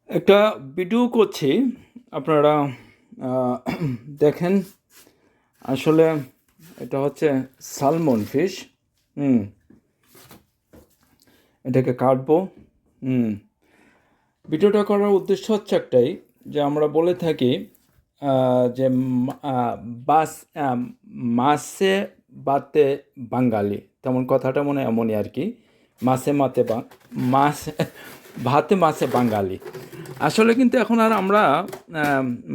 একটা ভিডিও করছি, আপনারা আহ, দেখেন। আসলে এটা হচ্ছে সালমন ফিশ। হুম এটাকে কাটবো। হুম ভিডিওটা করার উদ্দেশ্য হচ্ছে একটাই, যে আমরা বলে থাকি যে বাস আহ, মাছে বাতে বাঙালি, তেমন কথাটা মনে হয় এমনই আর কি। মাছে মাতে মাছ ভাতে মাছে বাঙালি। আসলে কিন্তু এখন আর আমরা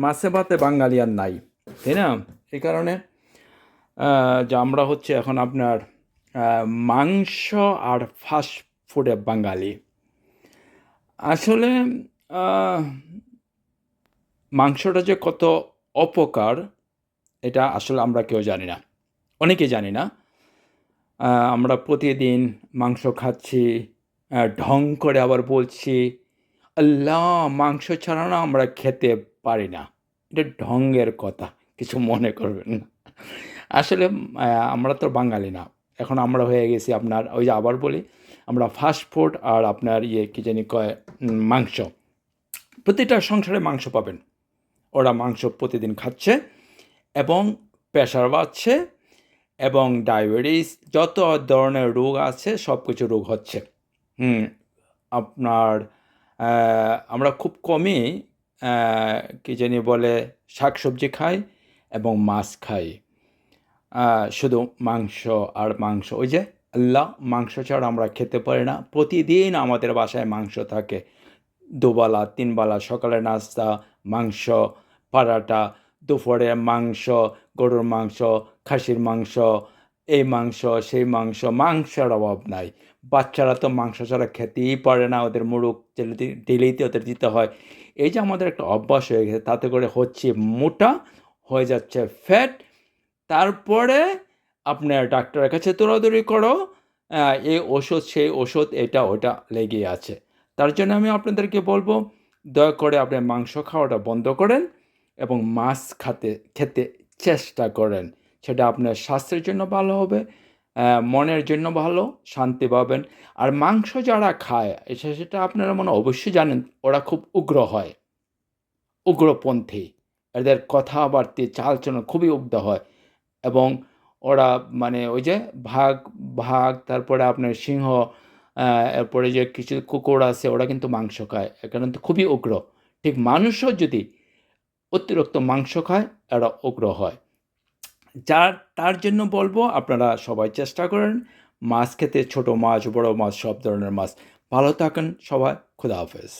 মাছে ভাতে বাঙালি আর নাই, তাই না? এই কারণে যে আমরা হচ্ছে এখন আপনার মাংস আর ফাস্ট ফুডে বাঙালি। আসলে আহ, মাংসটা যে কত অপকার, এটা আসলে আমরা কেউ জানি না, অনেকে জানি না। আমরা প্রতিদিন মাংস খাচ্ছি, ঢং করে আবার বলছি আল্লাহ, মাংস ছাড়া না আমরা খেতে পারি না। এটা ঢঙ্গের কথা, কিছু মনে করবেন না। আসলে আমরা তো বাঙালি না, এখন আমরা হয়ে গেছি আপনার ওই যে আবার বলি, আমরা ফাস্ট ফুড আর আপনার কি জানি কয়, মাংস। প্রতিটা সংসারে মাংস পাবেন, ওরা মাংস প্রতিদিন খাচ্ছে এবং প্রেশার বাড়ছে এবং ডায়াবেটিস, যত ধরনের রোগ আছে সব কিছু রোগ হচ্ছে। হুম আপনার আমরা খুব কমই কি জানি বলে শাকসবজি খাই এবং মাছ খাই। শুধু মাংস আর মাংস, ওই যে আল্লাহ, মাংস ছাড়া আমরা খেতে পারি না। প্রতিদিন আমাদের বাসায় মাংস থাকে, দুবেলা তিনবেলা, সকালে নাস্তা মাংস, পরাটা, দুপুরে মাংস, গরুর মাংস, খাসির মাংস, এই মাংস সেই মাংস, মাংসের অভাব নাই। বাচ্চারা তো মাংস ছাড়া খেতেই পারে না, ওদের মুরগ ডেলিতে ওদের দিতে হয়। এই যে আমাদের একটা অভ্যাস হয়ে গেছে, তাতে করে হচ্ছে মোটা, হয়ে যাচ্ছে ফ্যাট। তারপরে আপনার ডাক্তারের কাছে দৌড়াদৌড়ি করো, এই ওষুধ সেই ওষুধ, এটা ওটা লেগে আছে। তার জন্য আমি আপনাদেরকে বলবো, দয়া করে আপনি মাংস খাওয়াটা বন্ধ করেন এবং মাছ খেতে চেষ্টা করেন। সেটা আপনার স্বাস্থ্যের জন্য ভালো হবে, মনের জন্য ভালো, শান্তি পাবেন। আর মাংস যারা খায়, সেটা আপনারা মনে হয় অবশ্যই জানেন, ওরা খুব উগ্র হয়, উগ্রপন্থী। এদের কথাবার্তা চালচলন খুবই উগ্র হয় এবং ওরা মানে ওই যে ভাগ ভাগ, তারপরে আপনার সিংহ, এরপরে যে কিছু কুকুর আছে, ওরা কিন্তু মাংস খায়, কারণ তো খুবই উগ্র। ঠিক মানুষও যদি অতিরিক্ত মাংস খায়, এরা উগ্র হয়। তার জন্য বলবো, আপনারা সবাই চেষ্টা করেন মাছ খেতে, ছোট মাছ বড় মাছ সব ধরনের মাছ। ভালো থাকেন সবাই, খুদা হাফেজ।